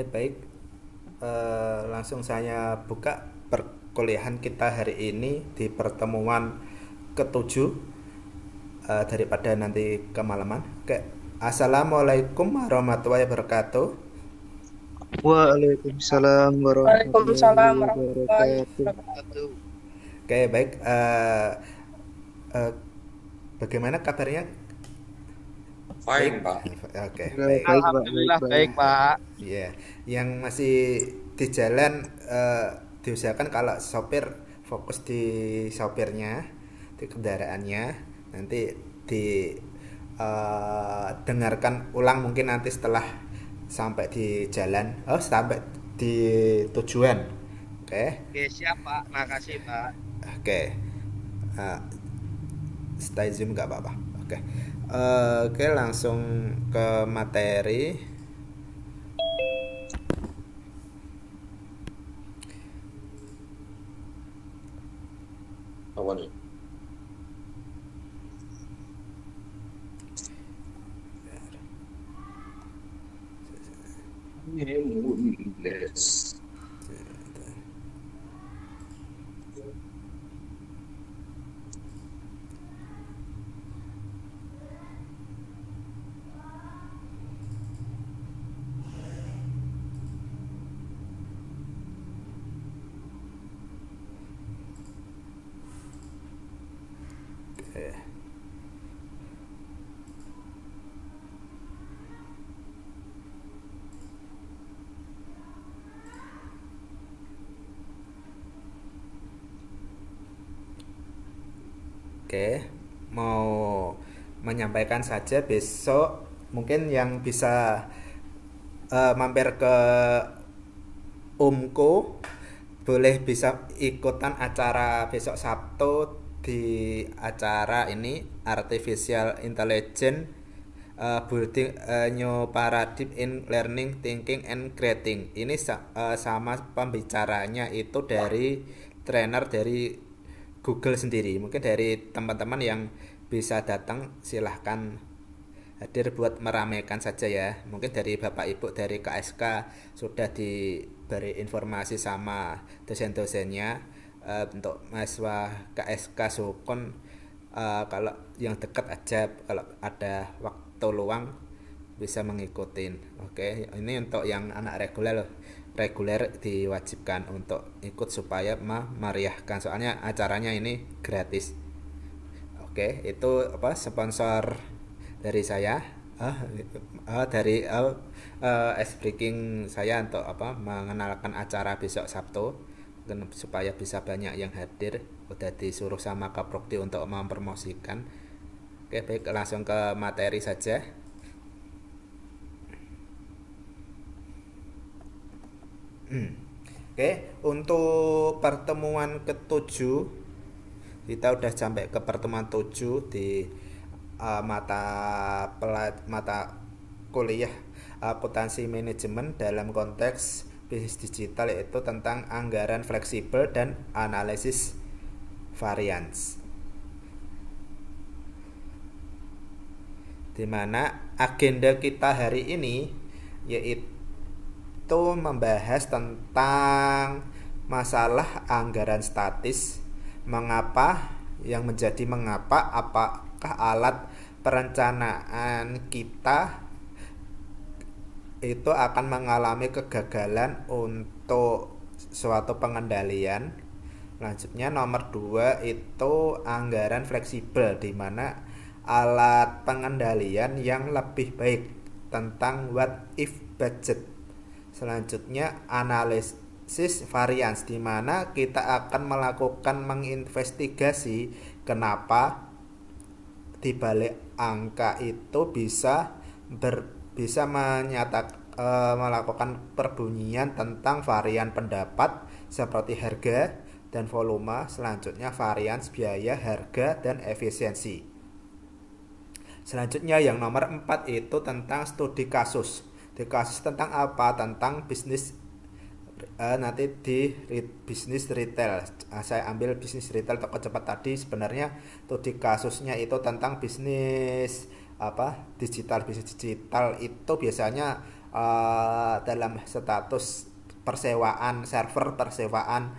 Baik. Langsung saya buka perkuliahan kita hari ini di pertemuan ketujuh, daripada nanti kemalaman. Oke. Assalamualaikum warahmatullahi wabarakatuh. Waalaikumsalam warahmatullahi Waalaikumsalam warahmatullahi wabarakatuh. wabarakatuh. Oke, baik. Eh, Bagaimana kabarnya? Baik. Fine, Pak. Oke, Alhamdulillah, baik. baik, Pak. Baik, Alhamdulillah baik. baik, Pak. Iya, yang masih di jalan, diusahakan kalau sopir fokus di sopirnya, di kendaraannya. Nanti di dengarkan ulang mungkin nanti setelah sampai di jalan, sampai di tujuan. Oke, Oke, siap, Pak. Makasih, Pak. oke. Eh, Stay zoom nggak apa-apa. Oke. Oke, langsung ke materi. Apa nih? Yes. Oke. Oke, mau menyampaikan saja besok mungkin yang bisa mampir ke Umko boleh bisa ikutan acara besok Sabtu di acara ini Artificial Intelligence, Building a New Paradigm in Learning, Thinking and Creating. Ini sama pembicaranya itu dari trainer dari Google sendiri. Mungkin dari teman-teman yang bisa datang silahkan hadir buat meramaikan saja ya. Mungkin dari Bapak Ibu dari KSK sudah diberi informasi sama dosen-dosennya. Untuk mahasiswa KSK Sukun, kalau yang dekat aja, kalau ada waktu luang bisa mengikuti. Oke, ini untuk yang anak reguler reguler diwajibkan untuk ikut supaya memeriahkan, soalnya acaranya ini gratis. Oke, itu apa sponsor dari saya, dari ice breaking saya untuk apa mengenalkan acara besok Sabtu supaya bisa banyak yang hadir. Udah disuruh sama Kaprokti untuk mempromosikan. Oke, baik, langsung ke materi saja. Oke, untuk pertemuan ketujuh kita udah sampai ke pertemuan 7 di mata kuliah akuntansi manajemen dalam konteks bisnis digital, yaitu tentang anggaran fleksibel dan analisis varians, dimana agenda kita hari ini yaitu membahas tentang masalah anggaran statis. Apakah alat perencanaan kita itu akan mengalami kegagalan untuk suatu pengendalian. Selanjutnya nomor 2 itu anggaran fleksibel, di mana alat pengendalian yang lebih baik tentang what if budget. Selanjutnya analisis varians, di mana kita akan melakukan menginvestigasi kenapa di balik angka itu bisa melakukan perbunyian tentang varian pendapat seperti harga dan volume. Selanjutnya varians biaya, harga, dan efisiensi. Selanjutnya yang nomor 4 itu tentang studi kasus. Di kasus tentang apa? Tentang bisnis, nanti di bisnis retail. Saya ambil bisnis retail toko cepat tadi. Sebenarnya studi kasusnya itu tentang bisnis apa, bisnis digital itu biasanya dalam status persewaan server, persewaan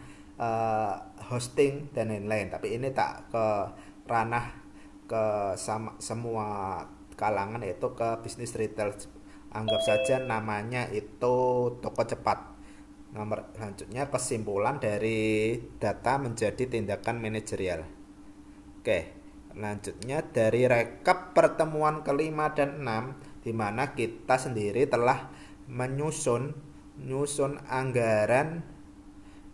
hosting dan lain-lain. Tapi ini tak ke ranah ke semua kalangan, yaitu ke bisnis retail. Anggap saja namanya itu toko cepat. Nomor selanjutnya, kesimpulan dari data menjadi tindakan manajerial. Oke, selanjutnya dari rekap pertemuan kelima dan 6, di mana kita sendiri telah menyusun anggaran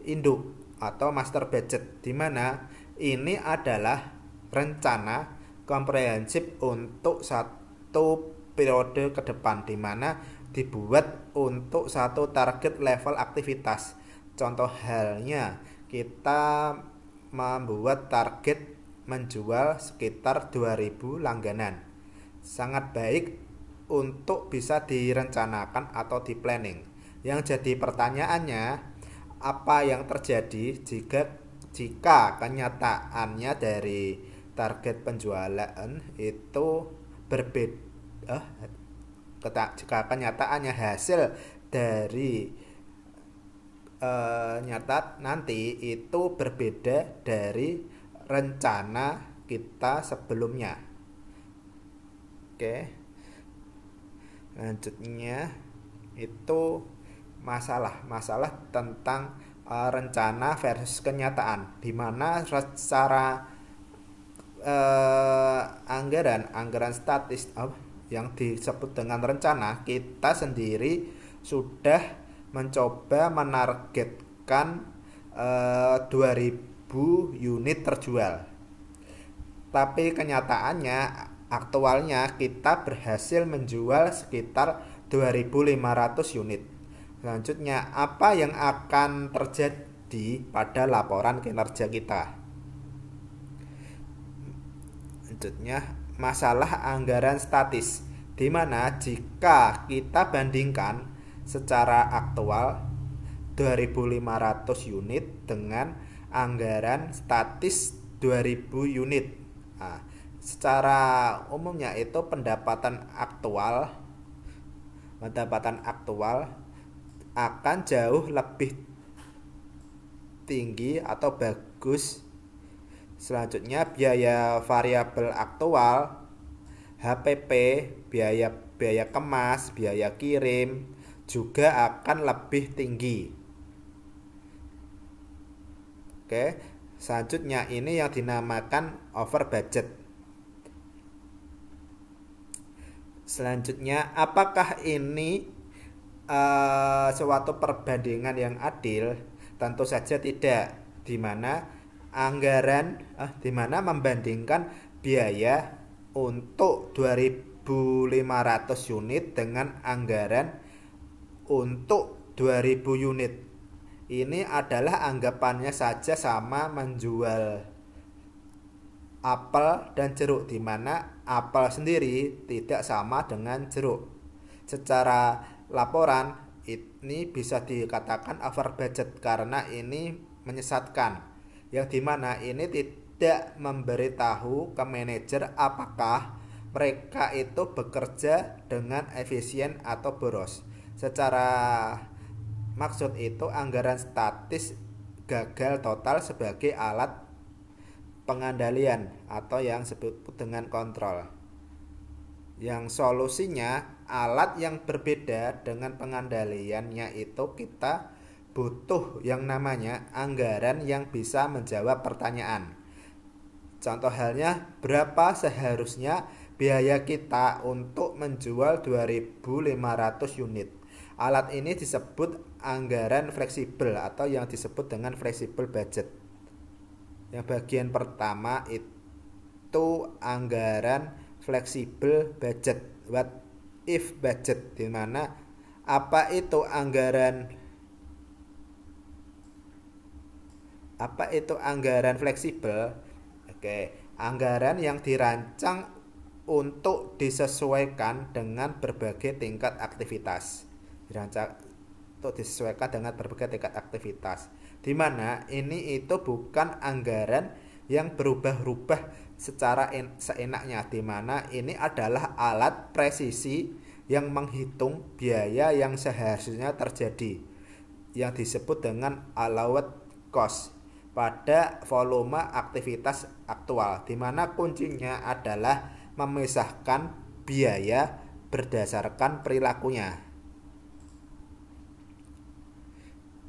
induk atau master budget, di mana ini adalah rencana komprehensif untuk satu periode ke depan, di mana dibuat untuk satu target level aktivitas. Contoh halnya kita membuat target menjual sekitar 2000 langganan. Sangat baik untuk bisa direncanakan atau di planning. Yang jadi pertanyaannya, apa yang terjadi jika kenyataannya dari target penjualan itu berbeda, jika kenyataannya hasil dari nyata nanti itu berbeda dari rencana kita sebelumnya. Oke, lanjutnya itu masalah tentang rencana versus kenyataan, di mana secara anggaran statis yang disebut dengan rencana, kita sendiri sudah mencoba menargetkan 2000 unit terjual. Tapi kenyataannya, aktualnya kita berhasil menjual sekitar 2500 unit. Selanjutnya, apa yang akan terjadi pada laporan kinerja kita? Selanjutnya, masalah anggaran statis, di mana jika kita bandingkan secara aktual 2500 unit dengan anggaran statis 2000 unit. Nah, secara umumnya itu pendapatan aktual akan jauh lebih tinggi atau bagus. Selanjutnya, biaya variabel aktual, HPP, biaya kemas, biaya kirim juga akan lebih tinggi. Oke, selanjutnya ini yang dinamakan over budget. Selanjutnya, apakah ini suatu perbandingan yang adil? Tentu saja tidak, di mana membandingkan biaya untuk 2500 unit dengan anggaran untuk 2000 unit. Ini adalah anggapannya saja sama menjual apel dan jeruk, di mana apel sendiri tidak sama dengan jeruk. Secara laporan ini bisa dikatakan over budget karena ini menyesatkan, yang dimana ini tidak memberitahu ke manajer apakah mereka itu bekerja dengan efisien atau boros. Secara maksud itu, anggaran statis gagal total sebagai alat pengandalian atau yang disebut dengan kontrol. Yang solusinya, alat yang berbeda dengan pengandaliannya itu kita butuh yang namanya anggaran yang bisa menjawab pertanyaan. Contoh halnya, berapa seharusnya biaya kita untuk menjual 2500 unit. Alat ini disebut anggaran fleksibel atau yang disebut dengan flexible budget. Yang bagian pertama itu anggaran fleksibel budget, what if budget, di mana apa itu anggaran fleksibel? Oke, anggaran yang dirancang untuk disesuaikan dengan berbagai tingkat aktivitas. Di mana ini itu bukan anggaran yang berubah-ubah secara seenaknya, di mana ini adalah alat presisi yang menghitung biaya yang seharusnya terjadi yang disebut dengan allowed cost pada volume aktivitas aktual, di mana kuncinya adalah memisahkan biaya berdasarkan perilakunya.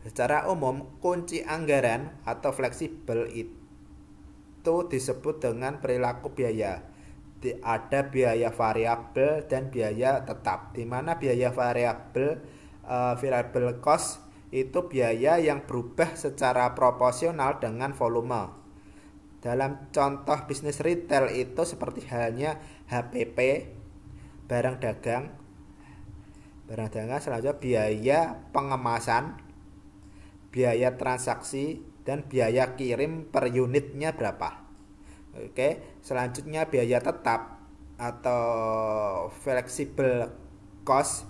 Secara umum, kunci anggaran atau fleksibel itu disebut dengan perilaku biaya. Ada biaya variabel dan biaya tetap, di mana biaya variabel variable cost itu biaya yang berubah secara proporsional dengan volume. Dalam contoh bisnis retail itu seperti halnya HPP, barang dagang, selanjutnya biaya pengemasan, biaya transaksi, dan biaya kirim per unitnya berapa. Oke, selanjutnya biaya tetap atau flexible cost,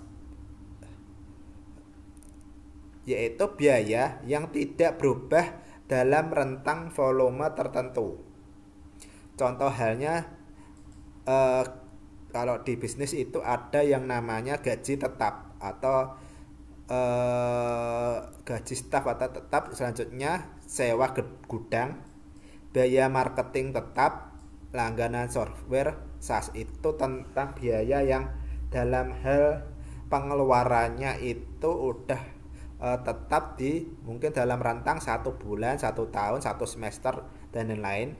yaitu biaya yang tidak berubah dalam rentang volume tertentu. Contoh halnya kalau di bisnis itu ada yang namanya gaji tetap atau gaji staf atau tetap. Selanjutnya sewa gudang, biaya marketing tetap, langganan software SaaS. Itu tentang biaya yang dalam hal pengeluarannya itu udah tetap di mungkin dalam rentang 1 bulan, 1 tahun, 1 semester dan lain-lain.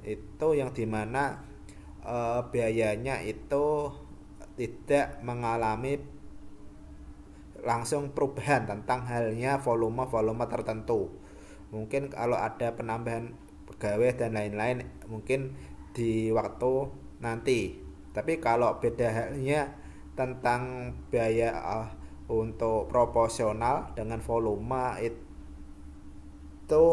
Itu yang dimana biayanya itu tidak mengalami langsung perubahan tentang halnya volume tertentu. Mungkin kalau ada penambahan pegawai dan lain-lain mungkin di waktu nanti. Tapi kalau beda halnya tentang biaya untuk proporsional dengan volume itu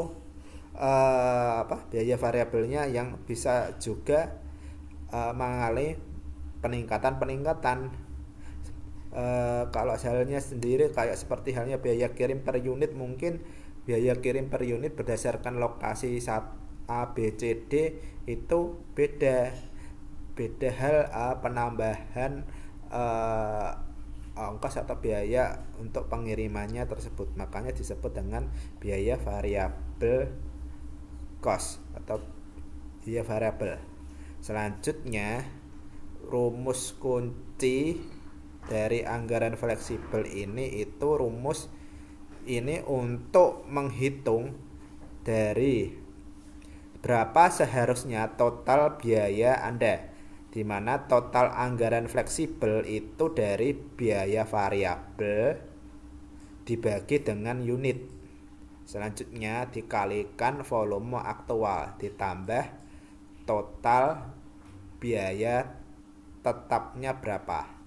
biaya variabelnya yang bisa juga mengalami peningkatan. Kalau halnya sendiri kayak seperti halnya biaya kirim per unit, mungkin biaya kirim per unit berdasarkan lokasi A, B, C, D itu beda hal penambahan ongkos atau biaya untuk pengirimannya tersebut, makanya disebut dengan biaya variabel cost atau biaya variabel. Selanjutnya, rumus kunci dari anggaran fleksibel ini itu rumus ini untuk menghitung dari berapa seharusnya total biaya Anda, di mana total anggaran fleksibel itu dari biaya variabel dibagi dengan unit. Selanjutnya dikalikan volume aktual ditambah total biaya tetapnya berapa.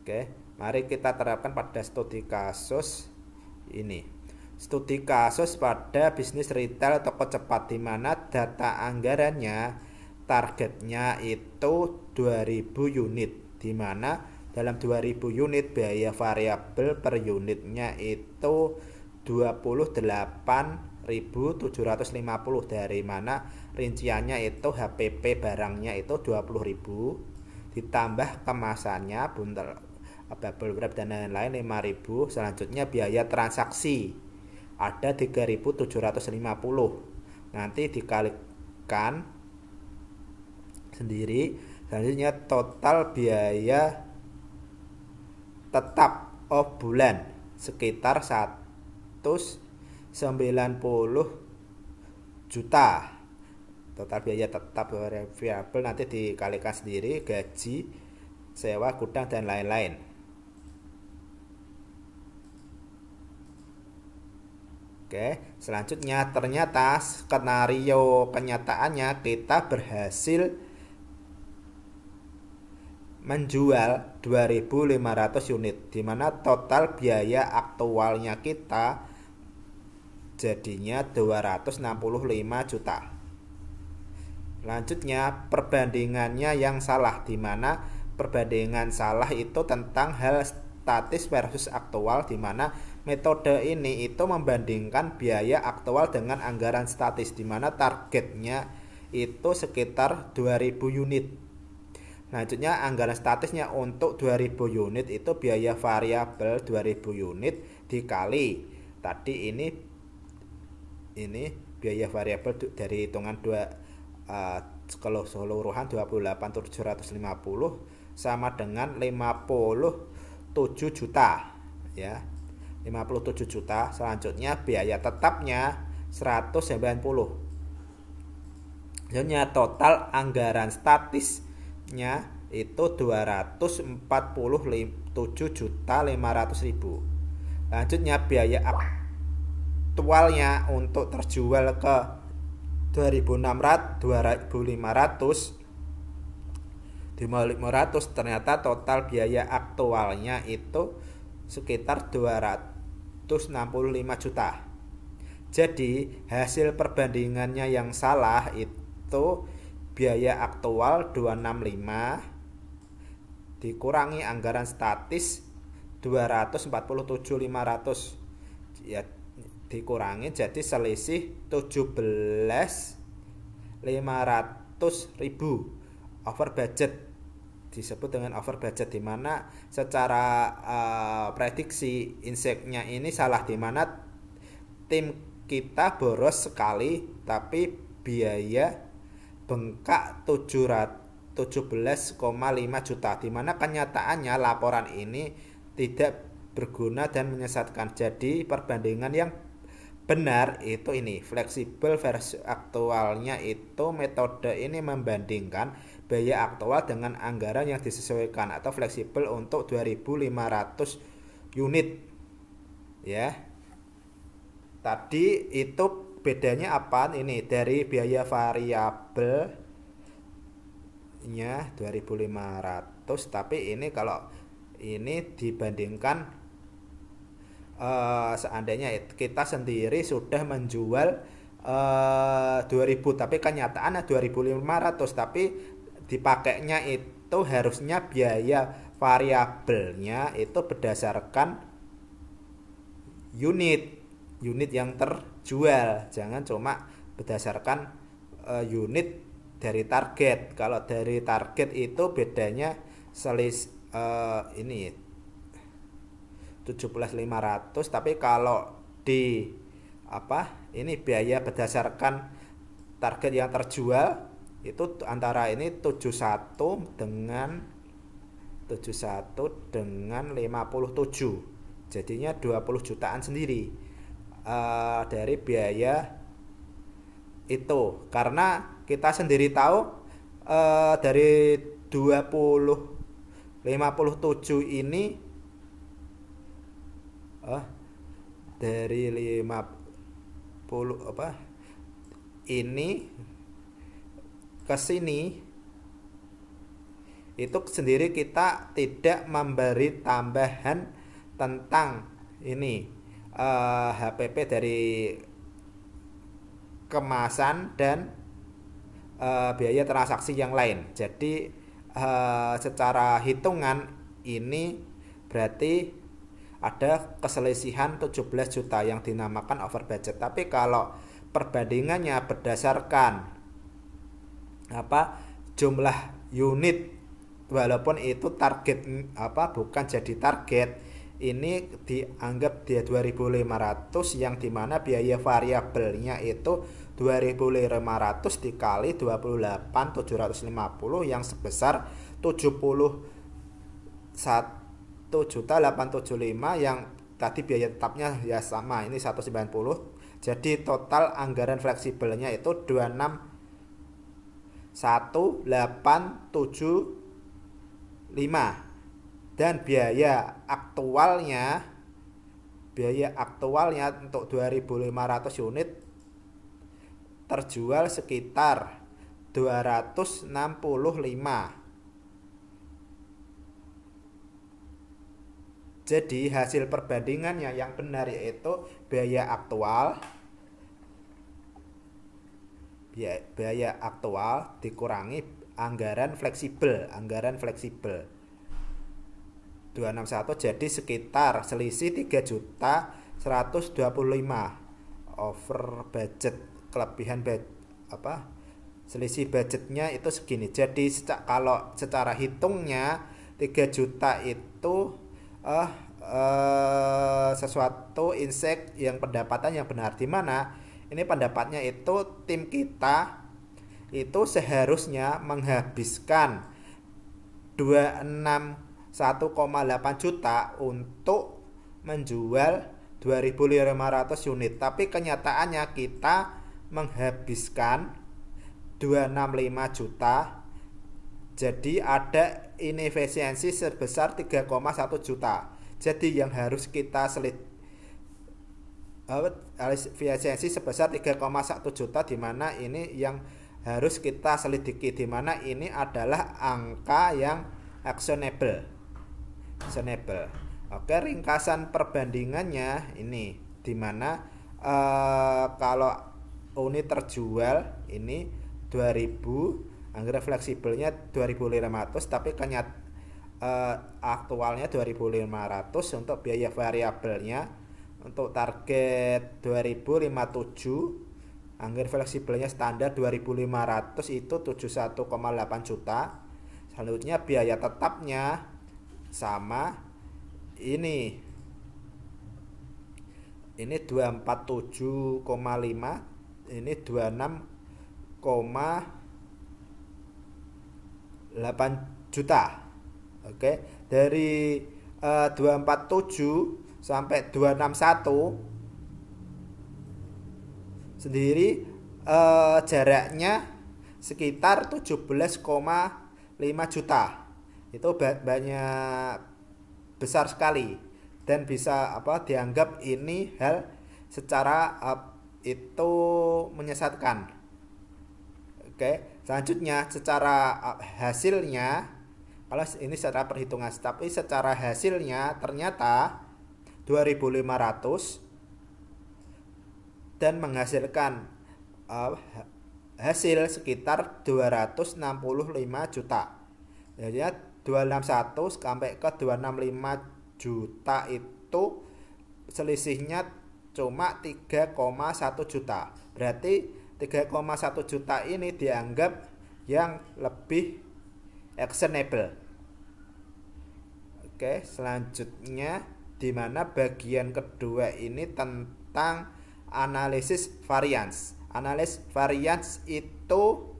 Oke, mari kita terapkan pada studi kasus ini. Studi kasus pada bisnis retail toko cepat, di mana data anggarannya targetnya itu 2000 unit, di mana dalam 2000 unit biaya variabel per unitnya itu 28.750, dari mana rinciannya itu HPP barangnya itu 20.000 ditambah kemasannya bubble wrap dan lain-lain 5.000. Selanjutnya biaya transaksi ada 3.750, nanti dikalikan sendiri. Selanjutnya total biaya tetap bulan sekitar 190 juta. Total biaya tetap variabel nanti dikalikan sendiri, gaji, sewa gudang dan lain-lain. Oke, selanjutnya ternyata skenario kenyataannya kita berhasil menjual 2.500 unit, di mana total biaya aktualnya kita jadinya 265 juta. Selanjutnya perbandingannya yang salah, di mana perbandingan salah itu tentang hal statis versus aktual, di mana metode ini itu membandingkan biaya aktual dengan anggaran statis, di mana targetnya itu sekitar 2000 unit. Selanjutnya anggaran statisnya untuk 2000 unit itu biaya variabel 2000 unit dikali tadi ini biaya variabel dari hitungan keseluruhan 28.750 sama dengan 57 juta ya. 57 juta. Selanjutnya biaya tetapnya 190. Selanjutnya total anggaran statisnya itu 247.500.000. Selanjutnya biaya aktualnya untuk terjual ke 2.500 ternyata total biaya aktualnya itu sekitar 265 juta. Jadi hasil perbandingannya yang salah itu biaya aktual 265 dikurangi anggaran statis 247.500 ya, dikurangi jadi selisih 17.500.000 over budget, disebut dengan over budget, dimana secara prediksi inseknya ini salah, dimana tim kita boros sekali tapi biaya bengkak 17,5 juta, dimana kenyataannya laporan ini tidak berguna dan menyesatkan. Jadi perbandingan yang benar itu ini fleksibel versus aktualnya, itu metode ini membandingkan biaya aktual dengan anggaran yang disesuaikan atau fleksibel untuk 2.500 unit ya. Tadi itu bedanya apa? Ini dari biaya variabelnya 2.500, tapi ini kalau ini dibandingkan seandainya kita sendiri sudah menjual 2.000 tapi kenyataannya 2.500, tapi dipakainya itu harusnya biaya variabelnya itu berdasarkan unit yang terjual, jangan cuma berdasarkan unit dari target. Kalau dari target itu bedanya ini 17.500, tapi kalau di ini biaya berdasarkan target yang terjual itu antara ini 71 dengan 57, jadinya 20 jutaan sendiri dari biaya itu, karena kita sendiri tahu dari 57 ini dari 50 ini ke sini itu sendiri kita tidak memberi tambahan tentang ini HPP dari kemasan dan biaya transaksi yang lain. Jadi secara hitungan ini berarti ada keselisihan 17 juta yang dinamakan over budget. Tapi kalau perbandingannya berdasarkan jumlah unit, walaupun itu target bukan jadi target, ini dianggap dia 2.500 yang dimana biaya variabelnya itu 2.500 dikali 28.750 yang sebesar 71.875, yang tadi biaya tetapnya ya sama ini 190. Jadi total anggaran fleksibelnya itu 26.875 dan biaya aktualnya untuk 2.500 unit terjual sekitar 265. Jadi hasil perbandingannya yang benar yaitu biaya aktual dikurangi anggaran fleksibel 261, jadi sekitar selisih 3.125 over budget, kelebihan Selisih budgetnya itu segini. Jadi kalau secara hitungnya 3 juta itu sesuatu insek yang pendapatan yang benar, di mana ini pendapatnya itu tim kita itu seharusnya menghabiskan 1,8 juta untuk menjual 2.500 unit, tapi kenyataannya kita menghabiskan 265 juta. Jadi ada inefisiensi sebesar 3,1 juta. Jadi yang harus kita efisiensi sebesar 3,1 juta, di mana ini yang harus kita selidiki, di mana ini adalah angka yang actionable. Oke, ringkasan perbandingannya ini, di mana kalau unit terjual ini 2000, anggaran fleksibelnya 2.500, tapi aktualnya 2.500 untuk biaya variabelnya. Untuk target 2057, anggaran fleksibelnya standar 2.500 itu 71,8 juta. Selanjutnya biaya tetapnya sama, ini 247,5, ini 26,8 juta. Oke, dari 247 sampai 261 sendiri jaraknya sekitar 17,5 juta. Itu banyak, besar sekali, dan bisa dianggap ini hal secara itu menyesatkan. Oke, selanjutnya secara hasilnya, kalau ini secara perhitungan, tapi secara hasilnya ternyata 2.500 dan menghasilkan hasil sekitar 265 juta. Jadi 261 sampai ke 265 juta itu selisihnya cuma 3,1 juta. Berarti 3,1 juta ini dianggap yang lebih actionable. Oke, selanjutnya di mana bagian kedua ini tentang analisis variance. Analisis variance itu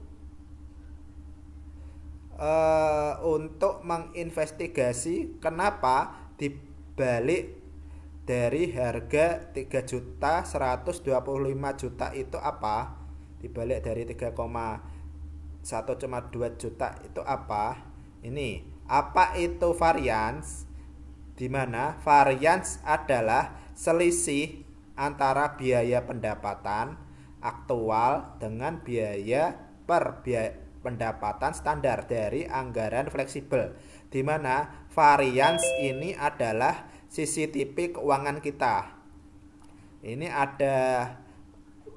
untuk menginvestigasi kenapa dibalik dari harga 3.125 juta itu apa, dibalik dari 3,1 cuma 2 juta itu apa. Ini apa itu variance, di mana variance adalah selisih antara biaya pendapatan aktual dengan biaya pendapatan standar dari anggaran fleksibel, di mana variance ini adalah CCTP keuangan kita. Ini ada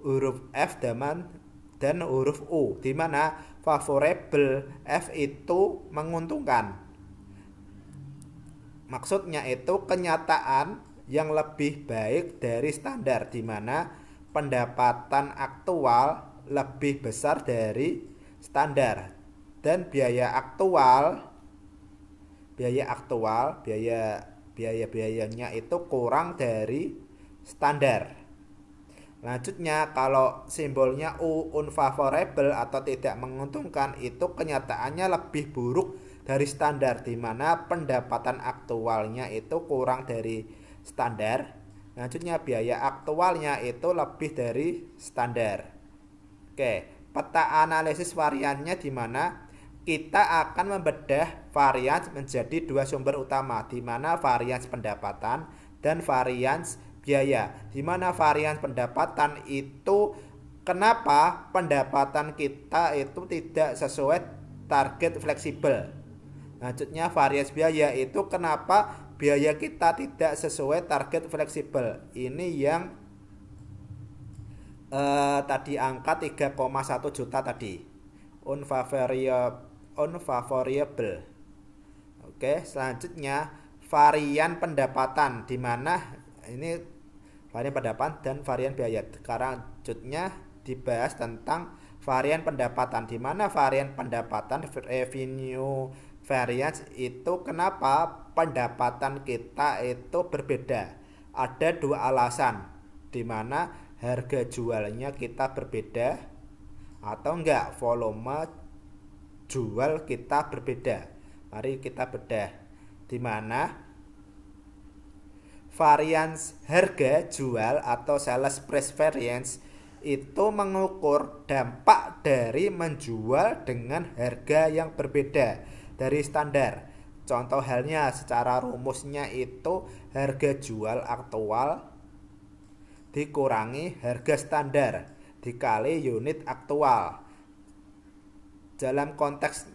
huruf F dan huruf U, di mana favorable F itu menguntungkan. Maksudnya itu kenyataan yang lebih baik dari standar, di mana pendapatan aktual lebih besar dari standar, dan biayanya itu kurang dari standar. Lanjutnya, kalau simbolnya U, unfavorable atau tidak menguntungkan, itu kenyataannya lebih buruk dari standar, di mana pendapatan aktualnya itu kurang dari standar. Lanjutnya, biaya aktualnya itu lebih dari standar. Oke, peta analisis variannya, di mana kita akan membedah varians menjadi dua sumber utama, di mana varians pendapatan dan varians biaya. Di mana varians pendapatan itu kenapa pendapatan kita itu tidak sesuai target fleksibel. Lanjutnya, varians biaya itu kenapa biaya kita tidak sesuai target fleksibel. Ini yang tadi angka 3,1 juta tadi, unfavorable. Oke, selanjutnya varian pendapatan, di mana ini varian pendapatan dan varian biaya. Selanjutnya dibahas tentang varian pendapatan, di mana varian pendapatan revenue variance itu kenapa pendapatan kita itu berbeda. Ada dua alasan, di mana harga jualnya kita berbeda atau enggak volume jual kita berbeda. Mari kita bedah, di mana variance harga jual atau sales price variance itu mengukur dampak dari menjual dengan harga yang berbeda dari standar. Contoh halnya secara rumusnya itu harga jual aktual dikurangi harga standar dikali unit aktual. Dalam konteks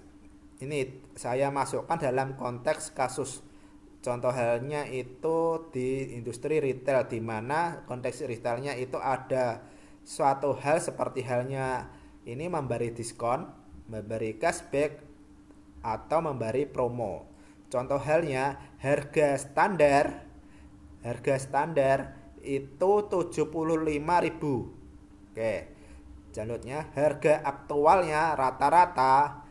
ini saya masukkan dalam konteks kasus. Contoh halnya itu di industri retail, di mana konteks retailnya itu ada suatu hal seperti halnya ini memberi diskon, memberi cashback, atau memberi promo. Contoh halnya harga standar itu 75.000. Oke. Selanjutnya harga aktualnya rata-rata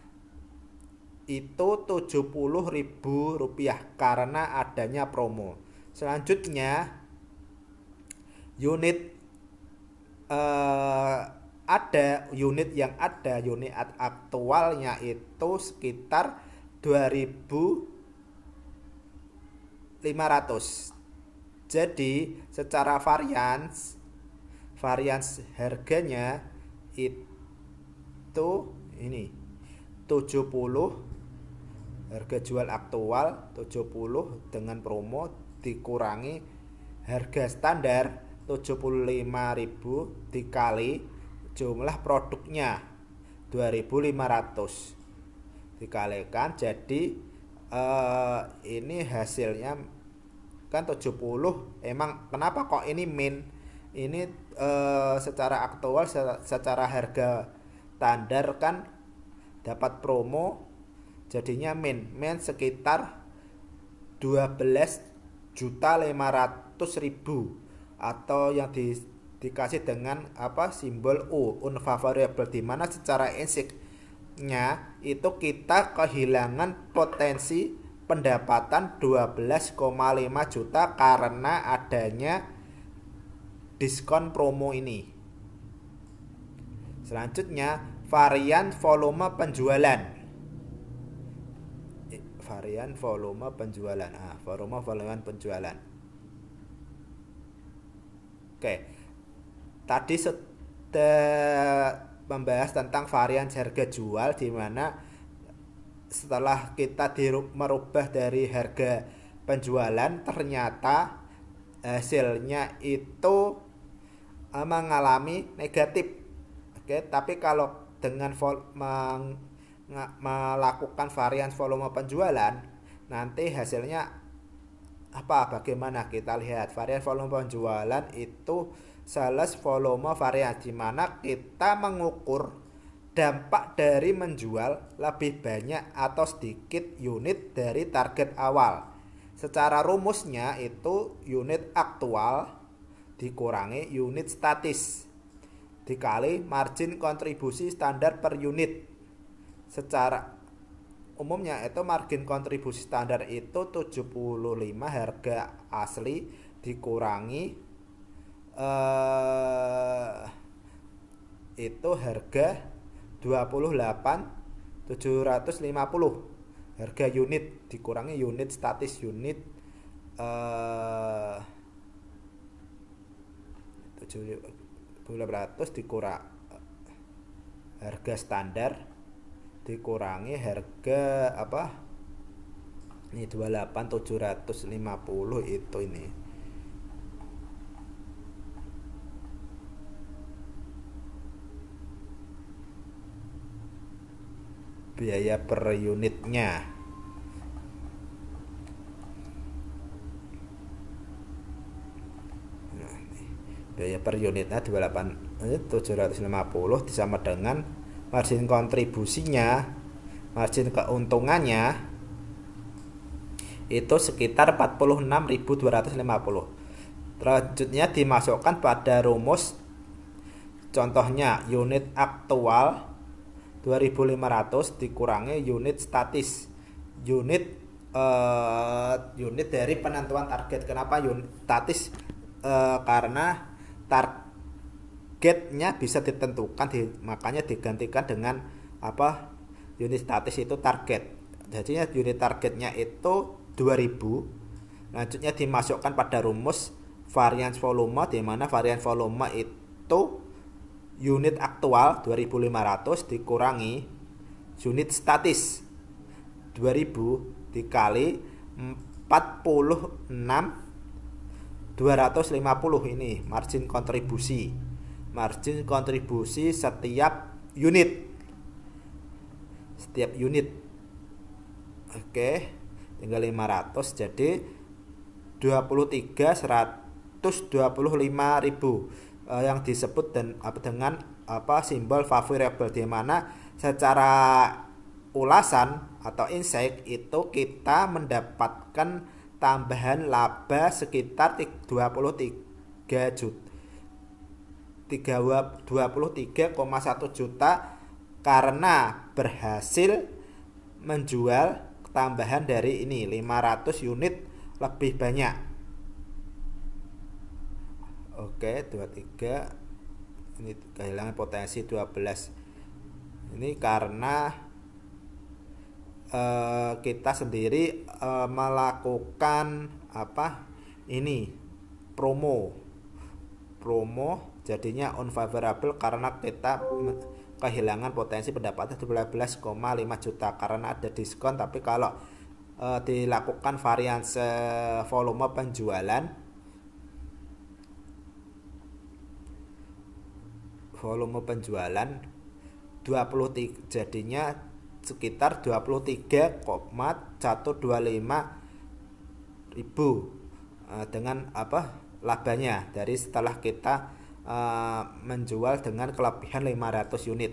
itu Rp70.000 karena adanya promo. Selanjutnya unit unit aktualnya itu sekitar 2.500. Jadi secara varians harganya itu ini 70, harga jual aktual 70 dengan promo dikurangi harga standar 75.000 dikali jumlah produknya 2.500 dikalikan, jadi ini hasilnya kan 70. Emang kenapa kok ini min? Ini secara aktual, secara harga standar kan dapat promo, jadinya min sekitar 12.500.000 atau yang dikasih dengan simbol U, unfavorable, di mana secara insiknya itu kita kehilangan potensi pendapatan 12,5 juta karena adanya diskon promo ini. Selanjutnya varian volume penjualan. Volume penjualan. Oke. Tadi sudah membahas tentang varian harga jual, di mana setelah kita merubah dari harga penjualan ternyata hasilnya itu mengalami negatif. Oke, tapi kalau dengan melakukan varian volume penjualan, nanti hasilnya bagaimana? Kita lihat varian volume penjualan itu sales volume varian, di mana kita mengukur dampak dari menjual lebih banyak atau sedikit unit dari target awal. Secara rumusnya itu unit aktual dikurangi unit statis dikali margin kontribusi standar per unit. Secara umumnya itu margin kontribusi standar itu 75 harga asli dikurangi itu harga 28.750, harga unit dikurangi unit statis, unit 700 dikurang harga standar dikurangi harga ini 28.750 itu ini. Biaya per unitnya. Biaya per unitnya 28.750 disama dengan margin kontribusinya, margin keuntungannya itu sekitar 46.250. Selanjutnya dimasukkan pada rumus Contohnya unit aktual 2500 dikurangi unit statis. Unit dari penentuan target. Kenapa unit statis? Karena targetnya bisa ditentukan, makanya digantikan dengan apa? Unit statis itu target. Jadinya unit targetnya itu 2000. Lanjutnya dimasukkan pada rumus varians volume, di mana varians volume itu unit aktual 2500 dikurangi unit statis 2000 dikali 46 250. Ini margin kontribusi setiap unit. Oke, tinggal 500, jadi 125.000 yang disebut dengan simbol variable, di mana secara ulasan atau insight itu kita mendapatkan tambahan laba sekitar 23,1 juta karena berhasil menjual tambahan dari ini 500 unit lebih banyak. Oke, 23 ini kehilangan potensi 12. Ini karena kita sendiri melakukan promo, jadinya unfavorable karena kita kehilangan potensi pendapatan 12,5 juta karena ada diskon. Tapi kalau dilakukan varians volume penjualan, volume penjualan 23, jadinya sekitar 23,125 ribu dengan labanya dari setelah kita menjual dengan kelebihan 500 unit.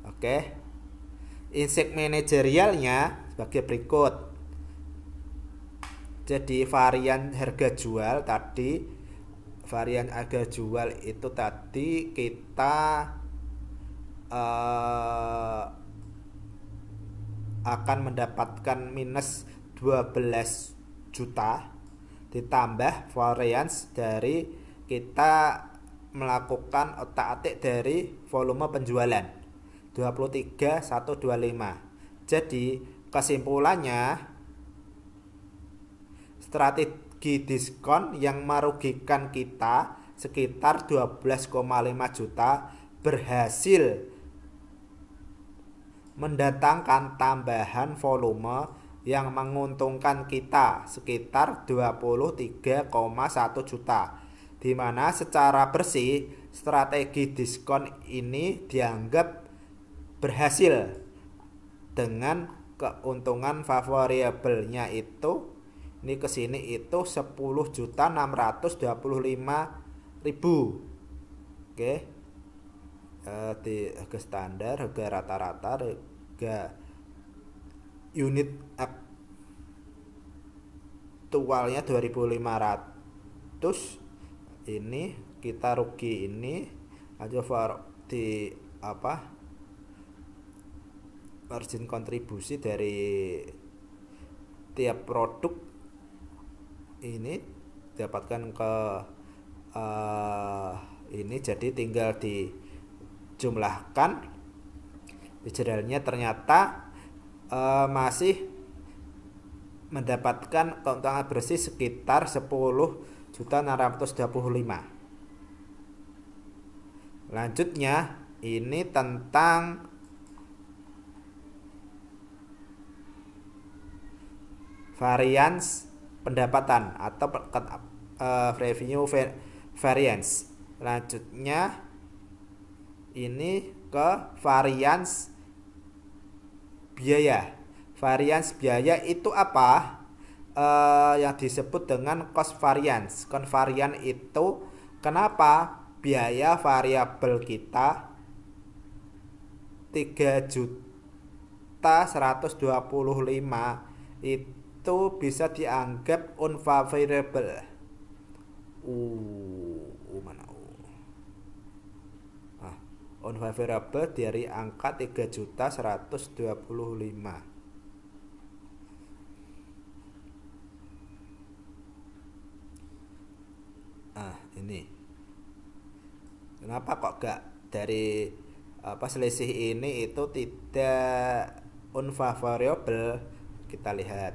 Oke, insight manajerialnya sebagai berikut. Jadi varian harga jual itu tadi kita akan mendapatkan minus 12 juta ditambah varians dari kita melakukan otak-atik dari volume penjualan 23,125. Jadi kesimpulannya, strategi diskon yang merugikan kita sekitar 12,5 juta berhasil mendatangkan tambahan volume yang menguntungkan kita sekitar 23,1 juta, di mana secara bersih strategi diskon ini dianggap berhasil dengan keuntungan variabelnya itu ini kesini itu 10.625.000. Oke, di harga standar, harga rata-rata, harga unit aktualnya 2.500. Ini kita rugi ini aja di margin kontribusi dari tiap produk ini dapatkan ke ini, jadi tinggal dijumlahkan dijeralnya, ternyata masih mendapatkan keuntungan bersih sekitar 10.625. Lanjutnya ini tentang varians pendapatan atau revenue variance. Lanjutnya ini ke varians biaya. Varians biaya itu apa? Yang disebut dengan cost variance. Cost variance itu kenapa biaya variabel kita 3.125 itu bisa dianggap unfavorable. Mana unfavorable dari angka 3.125.000. Ini kenapa kok gak dari selisih ini itu tidak unfavorable? Kita lihat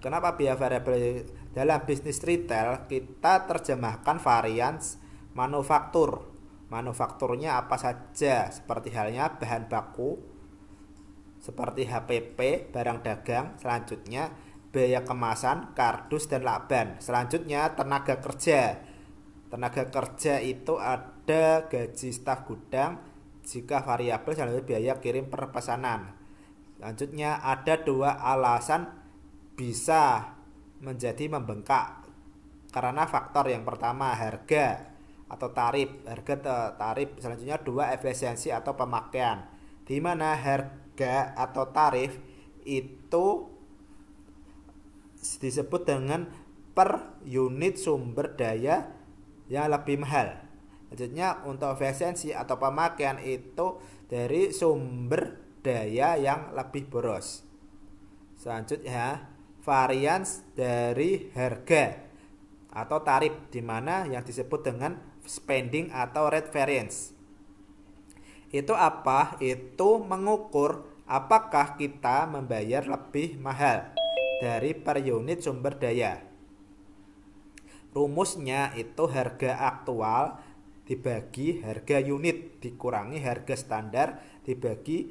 kenapa biaya variabel dalam bisnis retail kita terjemahkan varians manufaktur. Manufakturnya apa saja, seperti halnya bahan baku seperti HPP, barang dagang. Selanjutnya biaya kemasan, kardus, dan lakban. Selanjutnya tenaga kerja. Tenaga kerja itu ada gaji staf gudang. Jika variabel selanjutnya biaya kirim per pesanan. Selanjutnya ada dua alasan bisa menjadi membengkak karena faktor. Yang pertama harga atau tarif. Harga tarif. Selanjutnya dua efisiensi atau pemakaian, di mana harga atau tarif itu disebut dengan per unit sumber daya yang lebih mahal. Selanjutnya untuk efisiensi atau pemakaian itu dari sumber daya yang lebih boros. Selanjutnya varians dari harga atau tarif, di mana yang disebut dengan spending atau rate variance. Itu apa? Itu mengukur apakah kita membayar lebih mahal dari per unit sumber daya. Rumusnya itu harga aktual dibagi harga unit dikurangi harga standar dibagi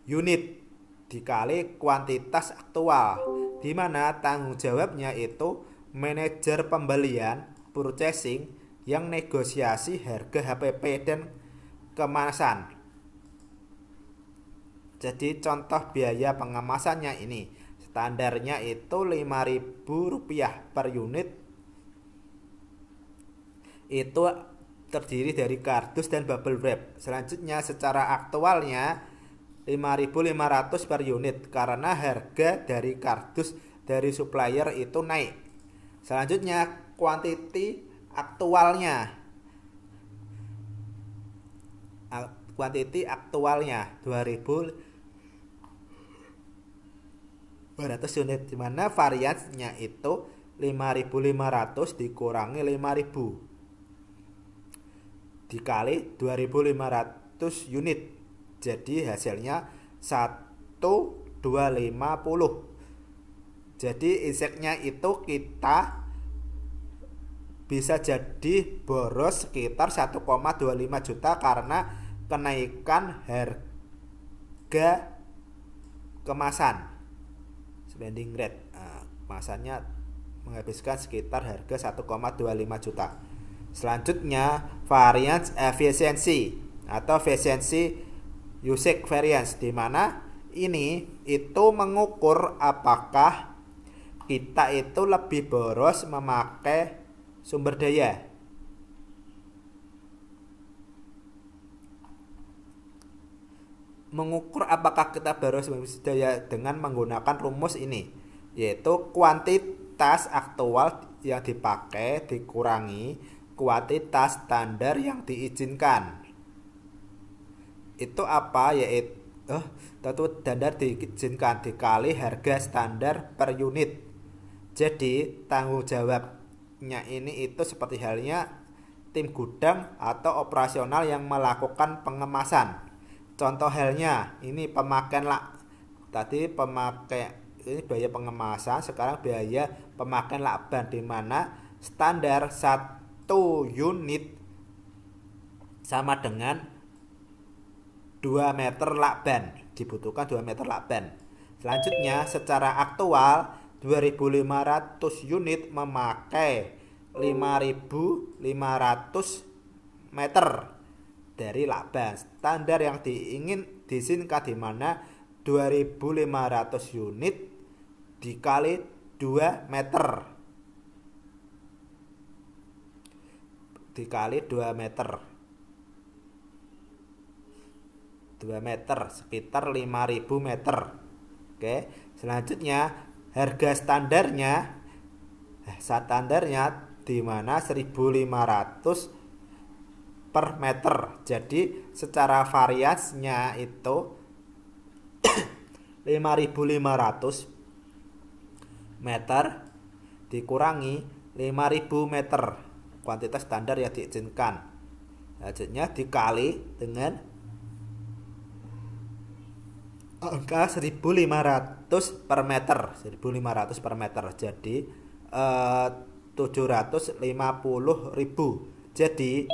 unit dikali kuantitas aktual, di mana tanggung jawabnya itu manajer pembelian purchasing yang negosiasi harga HPP dan kemasan. Jadi contoh biaya pengemasannya ini standarnya itu Rp5.000 per unit. Itu terdiri dari kardus dan bubble wrap. Selanjutnya secara aktualnya 5.500 per unit karena harga dari kardus dari supplier itu naik. Selanjutnya kuantiti aktualnya. Kuantiti aktualnya 2.500 unit, di mana variansnya itu 5.500 dikurangi 5.000 dikali 2.500 unit. Jadi hasilnya 1.250. Jadi inseknya itu kita bisa jadi boros sekitar 1,25 juta karena kenaikan harga kemasan, spending rate. Kemasannya menghabiskan sekitar harga 1,25 juta. Selanjutnya variance efisiensi atau efisiensi usage variance, di mana ini itu mengukur apakah kita itu lebih boros memakai sumber daya. Mengukur apakah kita boros memakai sumber daya dengan menggunakan rumus ini, yaitu kuantitas aktual yang dipakai dikurangi kuantitas standar yang diizinkan. Itu apa? Yaitu standar diizinkan dikali harga standar per unit. Jadi tanggung jawabnya ini itu seperti halnya tim gudang atau operasional yang melakukan pengemasan. Contoh halnya ini pemakaian tadi ini biaya pengemasan, sekarang biaya pemakaian lakban, di mana standar 1 unit sama dengan 2 meter lakban, dibutuhkan 2 meter lakban. Selanjutnya secara aktual 2.500 unit memakai 5.500 meter dari lakban. Standar yang diizinkan di mana 2.500 unit dikali 2 meter dikali 2 meter 2 meter sekitar 5.000 meter. Oke, selanjutnya harga standarnya di mana 1.500 per meter. Jadi secara variansnya itu 5.500 meter dikurangi 5.000 meter kuantitas standar yang diizinkan. Selanjutnya dikali dengan angka 1.500 per meter. 1.500 per meter. Jadi 750.000. Jadi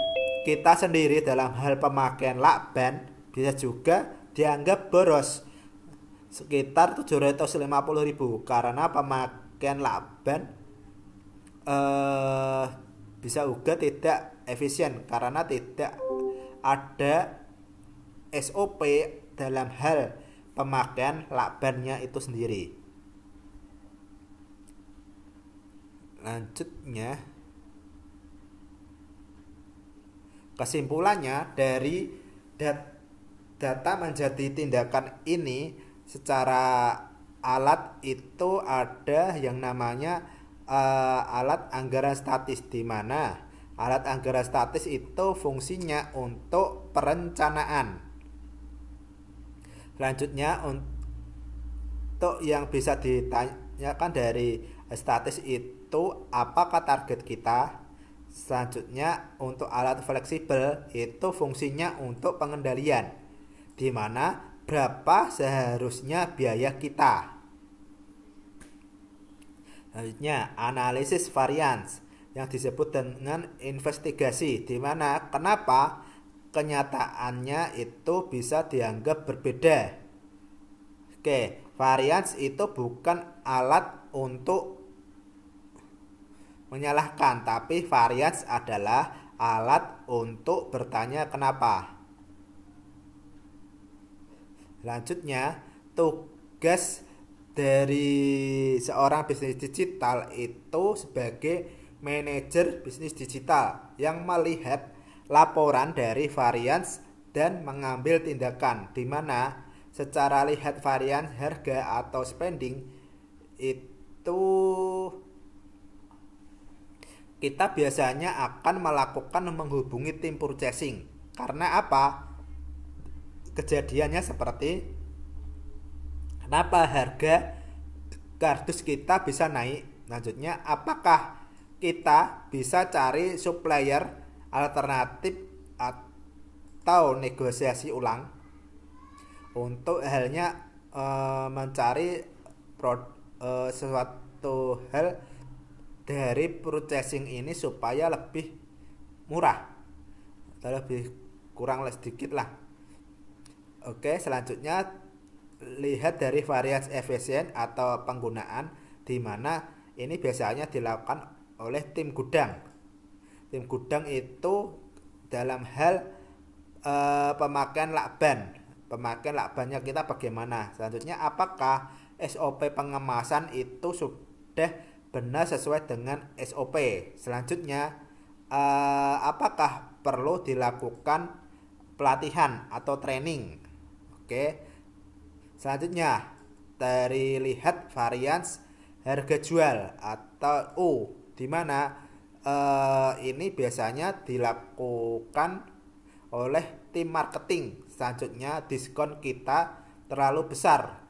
kita sendiri dalam hal pemakaian lakban bisa juga dianggap boros sekitar 750.000 karena pemakaian lakban bisa juga tidak efisien karena tidak ada SOP dalam hal pemakaian lakbannya itu sendiri. Lanjutnya, kesimpulannya dari data menjadi tindakan ini secara alat itu ada yang namanya alat anggaran statis, di mana alat anggaran statis itu fungsinya untuk perencanaan. Selanjutnya, untuk yang bisa ditanyakan dari statis itu apakah target kita. Selanjutnya, untuk alat fleksibel itu fungsinya untuk pengendalian, di mana berapa seharusnya biaya kita. Selanjutnya, analisis varians yang disebut dengan investigasi, di mana kenapa kenyataannya itu bisa dianggap berbeda. Oke, varians itu bukan alat untuk menyalahkan, tapi varians adalah alat untuk bertanya kenapa. Selanjutnya, tugas dari seorang bisnis digital itu sebagai manajer bisnis digital yang melihat laporan dari varians dan mengambil tindakan, di mana secara lihat varians harga atau spending itu kita biasanya akan melakukan menghubungi tim purchasing. Karena apa? Kejadiannya seperti kenapa harga kardus kita bisa naik. Selanjutnya, apakah kita bisa cari supplier alternatif atau negosiasi ulang untuk halnya mencari sesuatu hal dari purchasing ini supaya lebih murah atau lebih kurang sedikit lah. Oke, selanjutnya lihat dari varians efisien atau penggunaan, di mana ini biasanya dilakukan oleh tim gudang. Tim gudang itu dalam hal pemakaian lakban. Pemakaian lakbannya kita bagaimana? Selanjutnya, apakah SOP pengemasan itu sudah benar sesuai dengan SOP? Selanjutnya, apakah perlu dilakukan pelatihan atau training? Oke. Selanjutnya, dari lihat varians harga jual atau O, di mana ini biasanya dilakukan oleh tim marketing. Selanjutnya, diskon kita terlalu besar.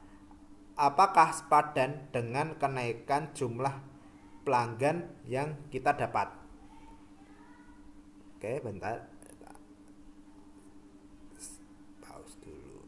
Apakah sepadan dengan kenaikan jumlah pelanggan yang kita dapat? Oke, bentar. Pause dulu.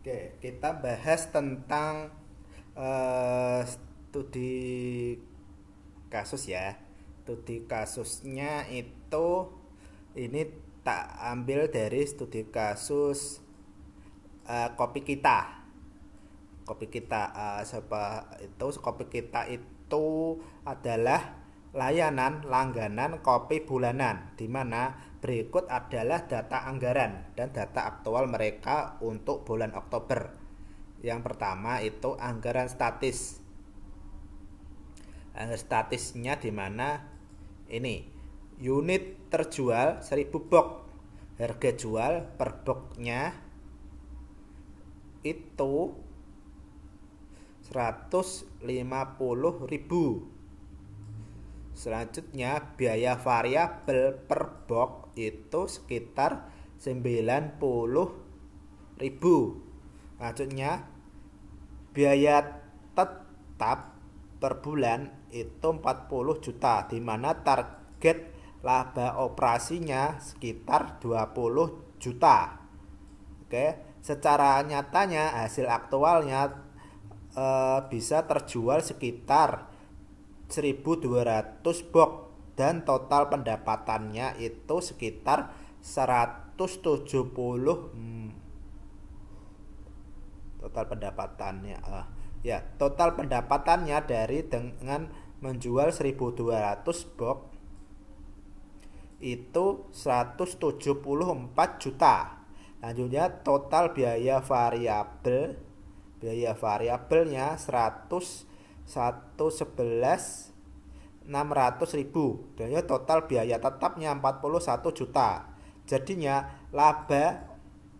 Oke, kita bahas tentang studi kasus ya. Studi kasusnya itu ini tak ambil dari studi kasus kopi kita. Kopi kita kopi kita itu adalah layanan langganan kopi bulanan, di mana berikut adalah data anggaran dan data aktual mereka untuk bulan Oktober. Yang pertama itu anggaran statis. Anggaran statisnya di mana ini unit terjual 1000 box. Harga jual per boxnya itu 150.000. Selanjutnya biaya variabel per box itu sekitar 90.000. Selanjutnya biaya tetap per bulan itu 40 juta, di mana target laba operasinya sekitar 20 juta. Oke, secara nyatanya hasil aktualnya bisa terjual sekitar 1.200 box dan total pendapatannya itu sekitar 170 total pendapatannya total pendapatannya dari dengan menjual 1.200 box itu 174 juta. Lanjutnya total biaya variabelnya 111.600.000 dan total biaya tetapnya 41 juta. Jadinya laba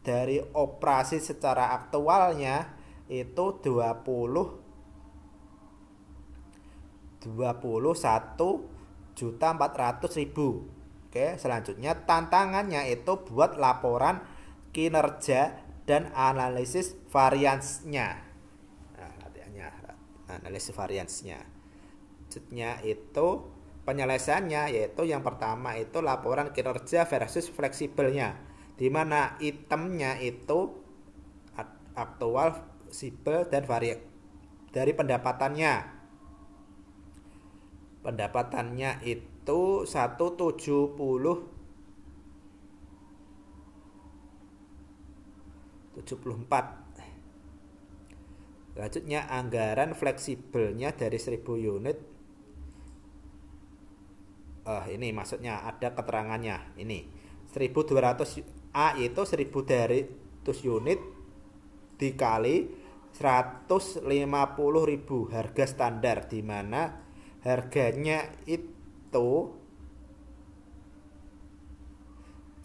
dari operasi secara aktualnya itu 21.400.000. Oke, selanjutnya tantangannya itu buat laporan kinerja dan analisis variansnya. Analisis variansnya. Maksudnya itu penyelesaiannya yaitu yang pertama itu laporan kinerja versus fleksibelnya, di mana itemnya itu aktual, fleksibel dan varian dari pendapatannya. Pendapatannya itu 174. Selanjutnya anggaran fleksibelnya dari 1000 unit. Ini maksudnya ada keterangannya. Ini 1.200 A itu 1.200 unit dikali 150.000 harga standar, di mana harganya itu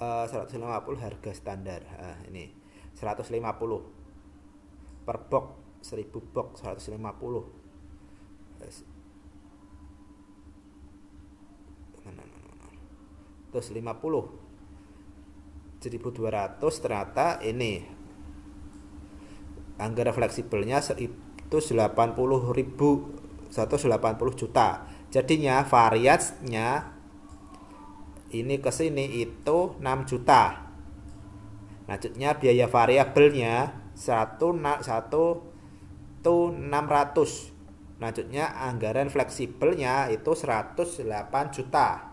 150 harga standar. Ini 150 per box, 1000 box 150. 150 1.200 ternyata ini anggaran fleksibelnya itu 180 juta. Jadinya variansnya ini ke sini itu 6 juta. Lanjutnya biaya variabelnya 1.600. Lanjutnya anggaran fleksibelnya itu 108 juta.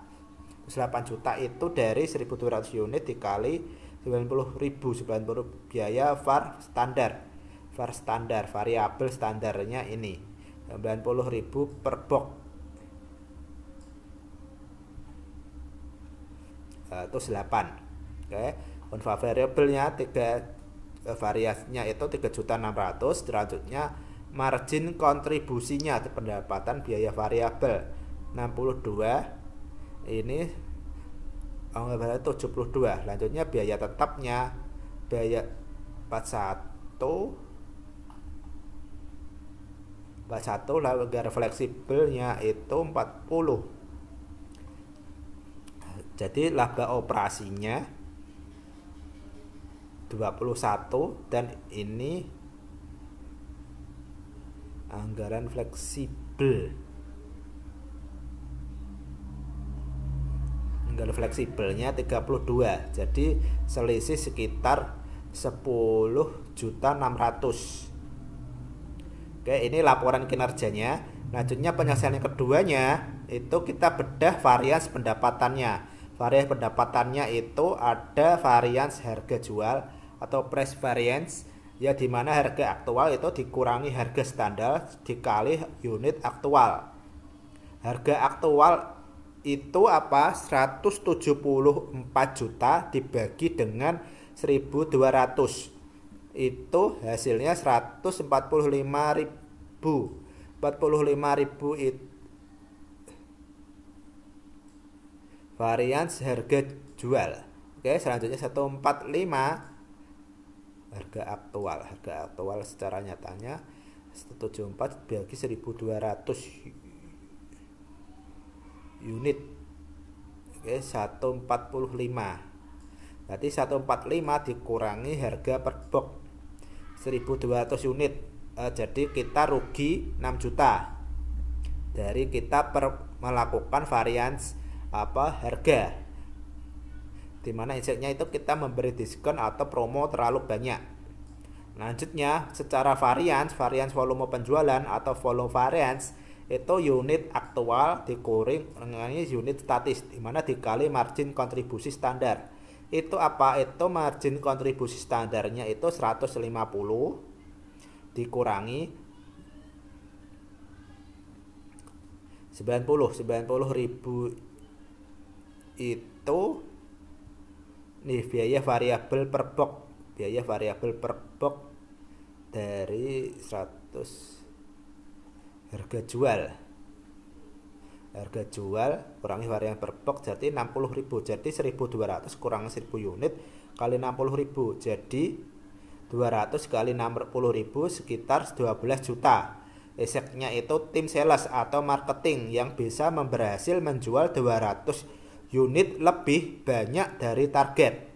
108 juta itu dari 1.200 unit dikali 90.000 biaya var standar variabel standarnya ini 90.000 per box. Itu 8. Oke, konva variabelnya 3, variasinya itu 3.600.000. Selanjutnya margin kontribusinya pendapatan biaya variabel 62, ini 72. Lanjutnya biaya tetapnya biaya 41 lalu anggaran fleksibelnya itu 40. Jadi laba operasinya 21 dan ini anggaran fleksibel. Anggaran fleksibelnya 32. Jadi selisih sekitar 10.600.000. Oke, ini laporan kinerjanya. Lanjutnya penyelesaian yang keduanya itu kita bedah varians pendapatannya. Varians pendapatannya itu ada varians harga jual atau price variance, ya dimana harga aktual itu dikurangi harga standar dikali unit aktual. Harga aktual itu apa? 174 juta dibagi dengan 1.200. Itu hasilnya 145.000. 45.000 itu varians harga jual. Oke, selanjutnya 145 harga aktual. Harga aktual secara nyatanya 174 bagi 1.200 unit. Oke, 145. Berarti 145 dikurangi harga per box 1.200 unit. Jadi kita rugi 6 juta dari kita melakukan varians harga, dimana inseknya itu kita memberi diskon atau promo terlalu banyak. Lanjutnya secara varians volume penjualan atau volume variance itu unit aktual dikurangi unit statis, dimana dikali margin kontribusi standar. Itu apa? Itu margin kontribusi standarnya itu 150 dikurangi 90.000 itu nih biaya variabel per box. Biaya variabel per box dari 100 harga jual. Harga jual kurangi varian per box jadi 60.000. Jadi 1.200 kurang 1.000 unit kali 60.000. Jadi 200 kali 60.000 sekitar 12 juta. Efeknya itu tim sales atau marketing yang bisa berhasil menjual 200 unit lebih banyak dari target.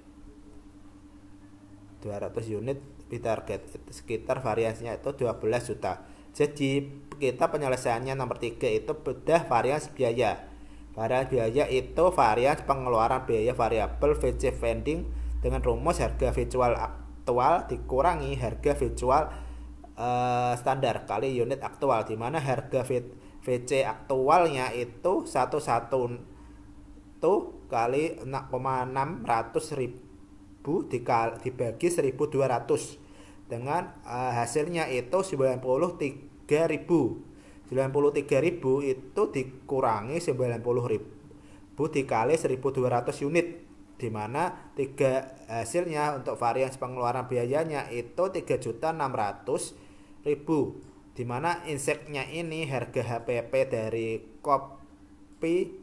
200 unit lebih target. Itu sekitar variasinya itu 12 juta. Jadi kita penyelesaiannya nomor 3 itu bedah varians biaya. Varians biaya itu varians pengeluaran biaya variabel VC vending dengan rumus harga visual aktual dikurangi harga visual standar kali unit aktual, dimana harga VC aktualnya itu 11 tuh kali 6.600.000 dibagi 1.200 dengan hasilnya itu 93.000. 93.000 itu dikurangi 90.000 dikali 1.200 unit, dimana hasilnya untuk varians pengeluaran biayanya itu 3.600.000, dimana inseknya ini harga HPP dari kopi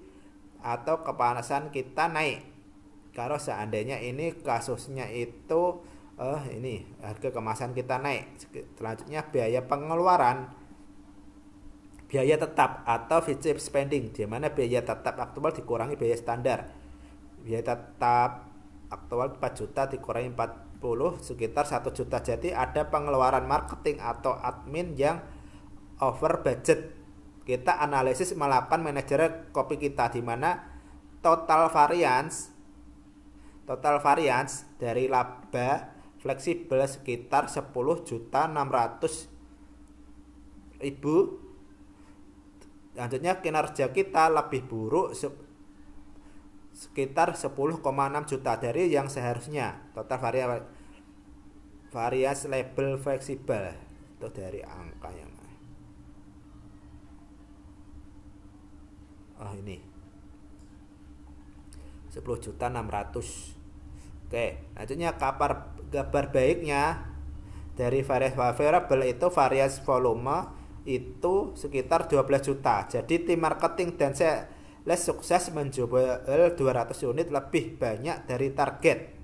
atau kepanasan kita naik. Kalau seandainya ini kasusnya itu ini harga kemasan kita naik. Selanjutnya biaya pengeluaran biaya tetap atau fixed spending, dimana biaya tetap aktual dikurangi biaya standar. Biaya tetap aktual 4 juta dikurangi 40 sekitar 1 juta. Jadi ada pengeluaran marketing atau admin yang over budget. Kita analisis melakukan manajer kopi kita, dimana total variance dari laba fleksibel sekitar 10.600.000. Lanjutnya kinerja kita lebih buruk sekitar 10,6 juta dari yang seharusnya. Total varians label fleksibel itu dari angka yang ini 10.600.000. Oke, lanjutnya kabar baiknya dari varians variable itu varians volume itu sekitar 12 juta. Jadi tim marketing dan sales sukses menjual 200 unit lebih banyak dari target.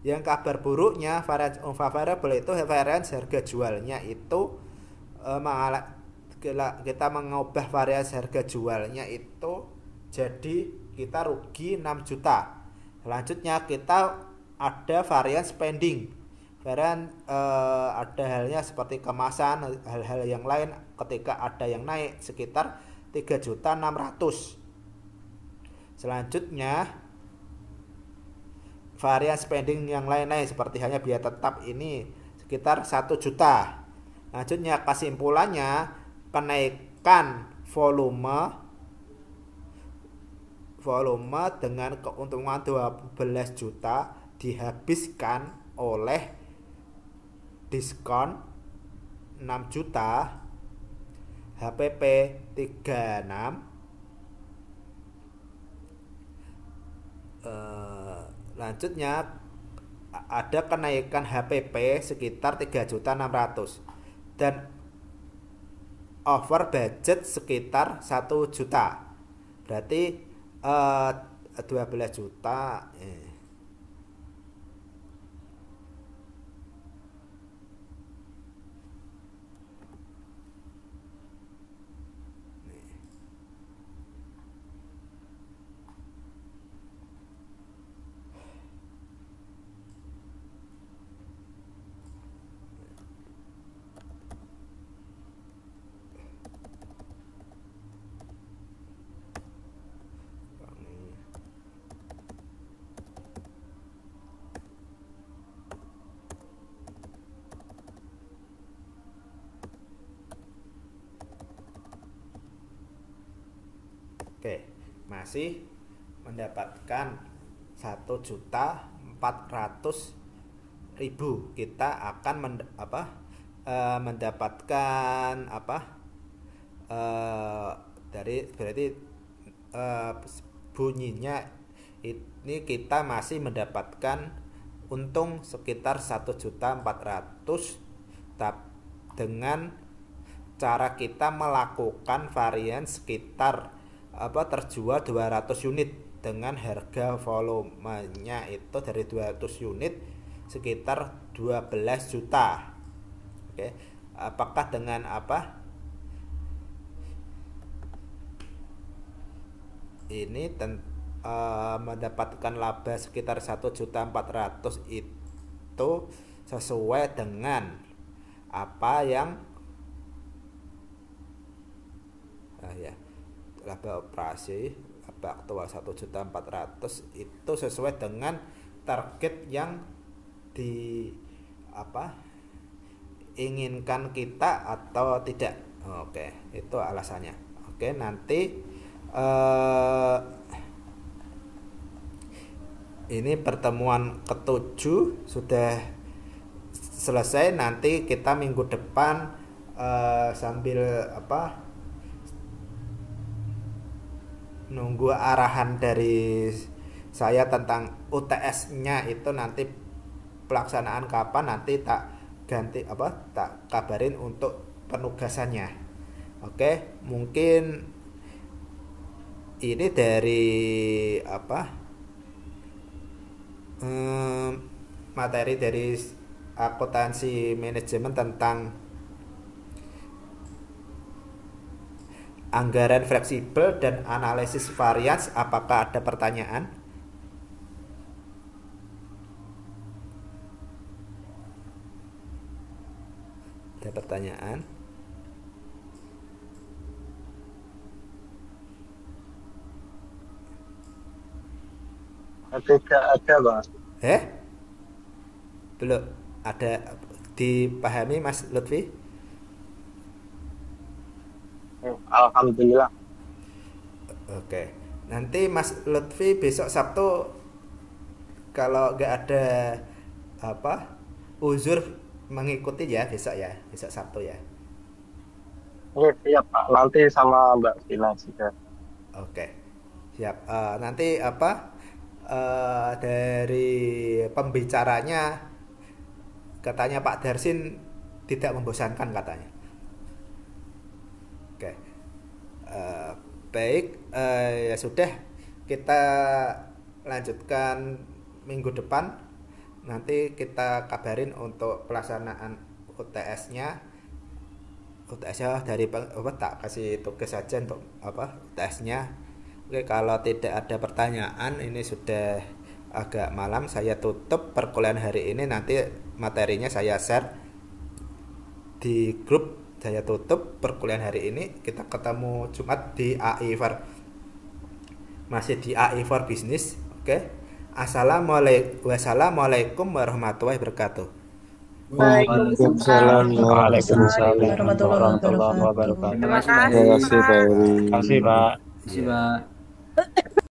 Yang kabar buruknya varians unfavorable itu varians harga jualnya itu kita mengubah varians harga jualnya itu jadi kita rugi 6 juta. Selanjutnya kita ada varians spending. Varian ada halnya seperti kemasan, hal-hal yang lain ketika ada yang naik sekitar 3.600.000. Selanjutnya varian spending yang lain-lain seperti hanya biaya tetap ini sekitar 1 juta. Lanjutnya kesimpulannya, kenaikan volume dengan keuntungan 12 juta dihabiskan oleh diskon 6 juta, HPP 36, lanjutnya ada kenaikan HPP sekitar 3.600.000 dan over budget sekitar 1 juta. Berarti 12 juta. Oke, masih mendapatkan 1.400.000. Kita akan mendapatkan dari berarti bunyinya ini kita masih mendapatkan untung sekitar 1.400.000 dengan cara kita melakukan varian sekitar terjual 200 unit dengan harga volumenya itu dari 200 unit sekitar 12 juta. Oke, apakah dengan ini mendapatkan laba sekitar 1.400.000 itu sesuai dengan apa yang laba operasi laba aktual 1.400.000 itu sesuai dengan target yang inginkan kita atau tidak. Oke, itu alasannya. Oke, nanti ini pertemuan ke-7 sudah selesai. Nanti kita minggu depan sambil nunggu arahan dari saya tentang UTS-nya itu nanti pelaksanaan kapan, nanti tak kabarin untuk penugasannya. Oke, mungkin ini dari materi dari akuntansi manajemen tentang anggaran fleksibel dan analisis varians. Apakah ada pertanyaan? Ada pertanyaan? Tidak ada, Bang. Belum ada dipahami, Mas Lutfi? Alhamdulillah. Oke, nanti Mas Lutfi besok Sabtu kalau nggak ada uzur mengikuti ya besok Sabtu ya. Iya Pak, nanti sama Mbak Vina juga. Oke, siap. Nanti dari pembicaranya katanya Pak Darsin tidak membosankan katanya. Oke, baik, ya sudah, kita lanjutkan minggu depan. Nanti kita kabarin untuk pelaksanaan UTS-nya. UTS-nya dari tak kasih tugas saja untuk UTS-nya. Oke, kalau tidak ada pertanyaan, ini sudah agak malam, saya tutup perkuliahan hari ini. Nanti materinya saya share di grup. Saya tutup perkuliahan hari ini. Kita ketemu Jumat di AI4. Masih di AI4 Business. Oke. Wassalamualaikum warahmatullahi wabarakatuh. Waalaikumsalam Waalaikumsalam warahmatullahi warahmatullahi wabarakatuh. wabarakatuh. Terima Terima kasih, Pak Eri. Terima kasih, Pak. kasih, Pak.